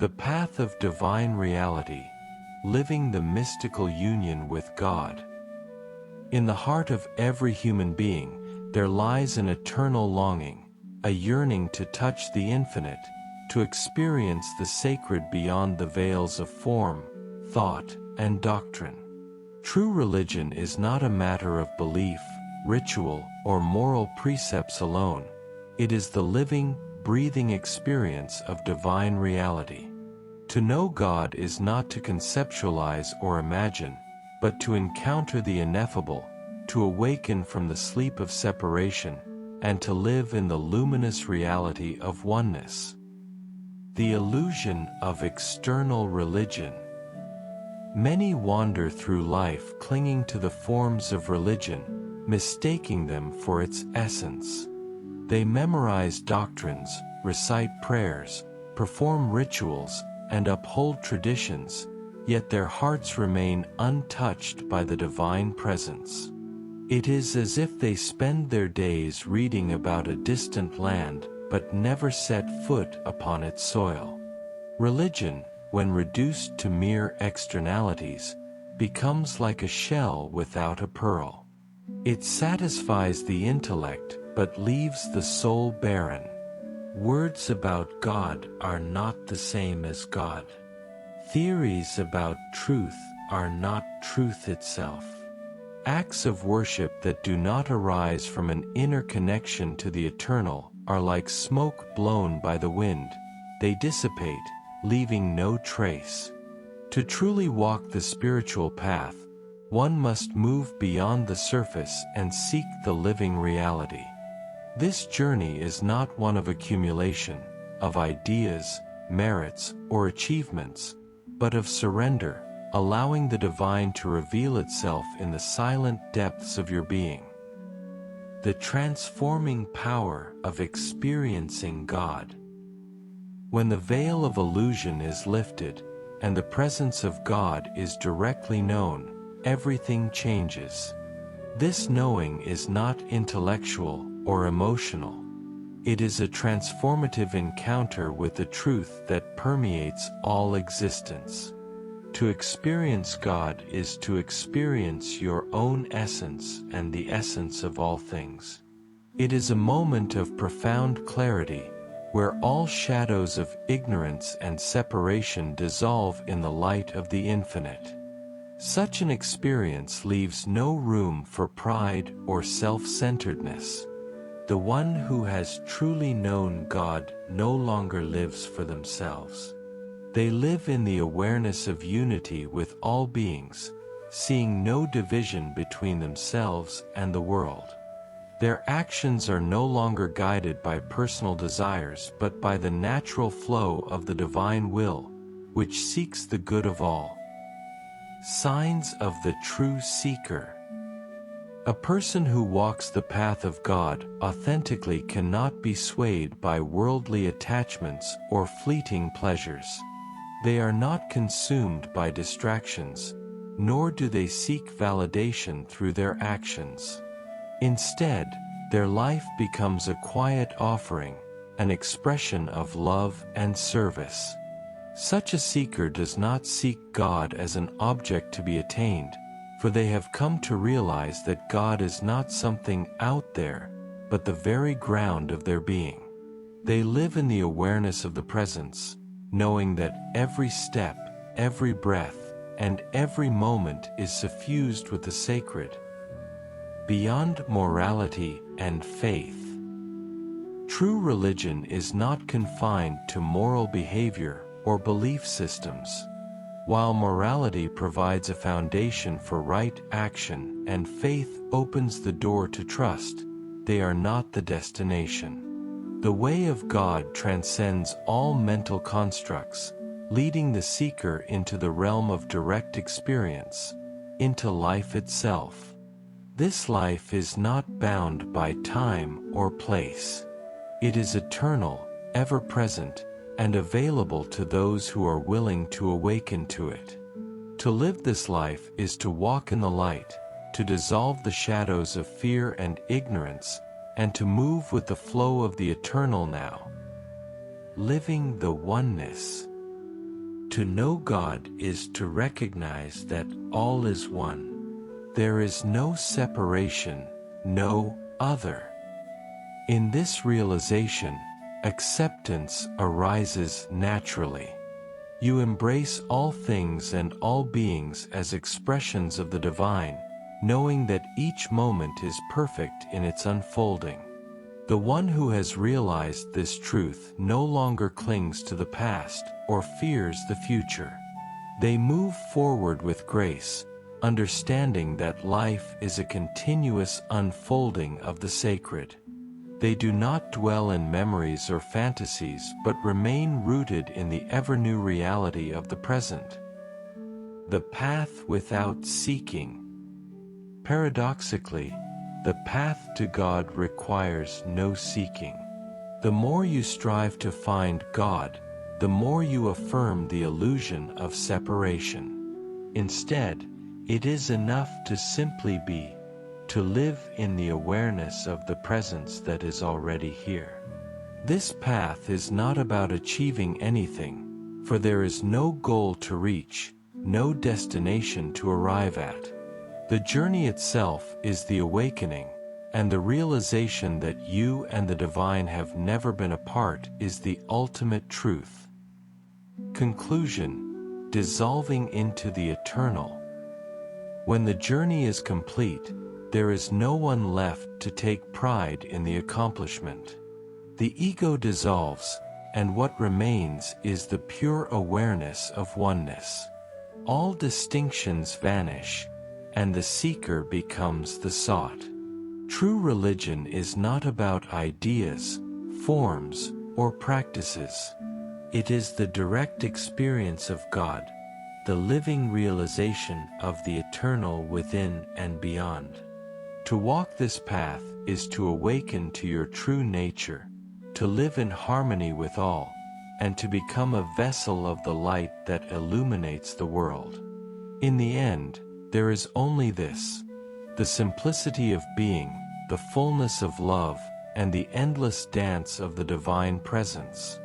The path of divine reality, living the mystical union with God. In the heart of every human being, there lies an eternal longing, a yearning to touch the infinite, to experience the sacred beyond the veils of form, thought, and doctrine. True religion is not a matter of belief, ritual, or moral precepts alone. It is the living, breathing experience of divine reality. To know God is not to conceptualize or imagine, but to encounter the ineffable, to awaken from the sleep of separation, and to live in the luminous reality of oneness. The illusion of external religion. Many wander through life clinging to the forms of religion, mistaking them for its essence. They memorize doctrines, recite prayers, perform rituals, and uphold traditions, yet their hearts remain untouched by the divine presence. It is as if they spend their days reading about a distant land, but never set foot upon its soil. Religion, when reduced to mere externalities, becomes like a shell without a pearl. It satisfies the intellect, but leaves the soul barren. Words about God are not the same as God. Theories about truth are not truth itself. Acts of worship that do not arise from an inner connection to the eternal are like smoke blown by the wind. They dissipate, leaving no trace. To truly walk the spiritual path, one must move beyond the surface and seek the living reality. This journey is not one of accumulation, of ideas, merits, or achievements, but of surrender, allowing the divine to reveal itself in the silent depths of your being. The transforming power of experiencing God. When the veil of illusion is lifted, and the presence of God is directly known, everything changes. This knowing is not intellectual or emotional. It is a transformative encounter with the truth that permeates all existence. To experience God is to experience your own essence and the essence of all things. It is a moment of profound clarity, where all shadows of ignorance and separation dissolve in the light of the infinite. Such an experience leaves no room for pride or self-centeredness. The one who has truly known God no longer lives for themselves. They live in the awareness of unity with all beings, seeing no division between themselves and the world. Their actions are no longer guided by personal desires but by the natural flow of the divine will, which seeks the good of all. Signs of the true seeker. A person who walks the path of God authentically cannot be swayed by worldly attachments or fleeting pleasures. They are not consumed by distractions, nor do they seek validation through their actions. Instead, their life becomes a quiet offering, an expression of love and service. Such a seeker does not seek God as an object to be attained, for they have come to realize that God is not something out there, but the very ground of their being. They live in the awareness of the presence, knowing that every step, every breath, and every moment is suffused with the sacred. Beyond morality and faith. True religion is not confined to moral behavior or belief systems. While morality provides a foundation for right action and faith opens the door to trust, they are not the destination. The way of God transcends all mental constructs, leading the seeker into the realm of direct experience, into life itself. This life is not bound by time or place. It is eternal, ever-present, and available to those who are willing to awaken to it. To live this life is to walk in the light, to dissolve the shadows of fear and ignorance, and to move with the flow of the eternal now. Living the oneness. To know God is to recognize that all is one. There is no separation, no other. In this realization, acceptance arises naturally. You embrace all things and all beings as expressions of the divine, knowing that each moment is perfect in its unfolding. The one who has realized this truth no longer clings to the past or fears the future. They move forward with grace, understanding that life is a continuous unfolding of the sacred. They do not dwell in memories or fantasies but remain rooted in the ever-new reality of the present. The path without seeking. Paradoxically, the path to God requires no seeking. The more you strive to find God, the more you affirm the illusion of separation. Instead, it is enough to simply be, to live in the awareness of the presence that is already here. This path is not about achieving anything, for there is no goal to reach, no destination to arrive at. The journey itself is the awakening, and the realization that you and the divine have never been apart is the ultimate truth. Conclusion: dissolving into the eternal. When the journey is complete, there is no one left to take pride in the accomplishment. The ego dissolves, and what remains is the pure awareness of oneness. All distinctions vanish, and the seeker becomes the sought. True religion is not about ideas, forms, or practices. It is the direct experience of God, the living realization of the eternal within and beyond. To walk this path is to awaken to your true nature, to live in harmony with all, and to become a vessel of the light that illuminates the world. In the end, there is only this: the simplicity of being, the fullness of love, and the endless dance of the divine presence.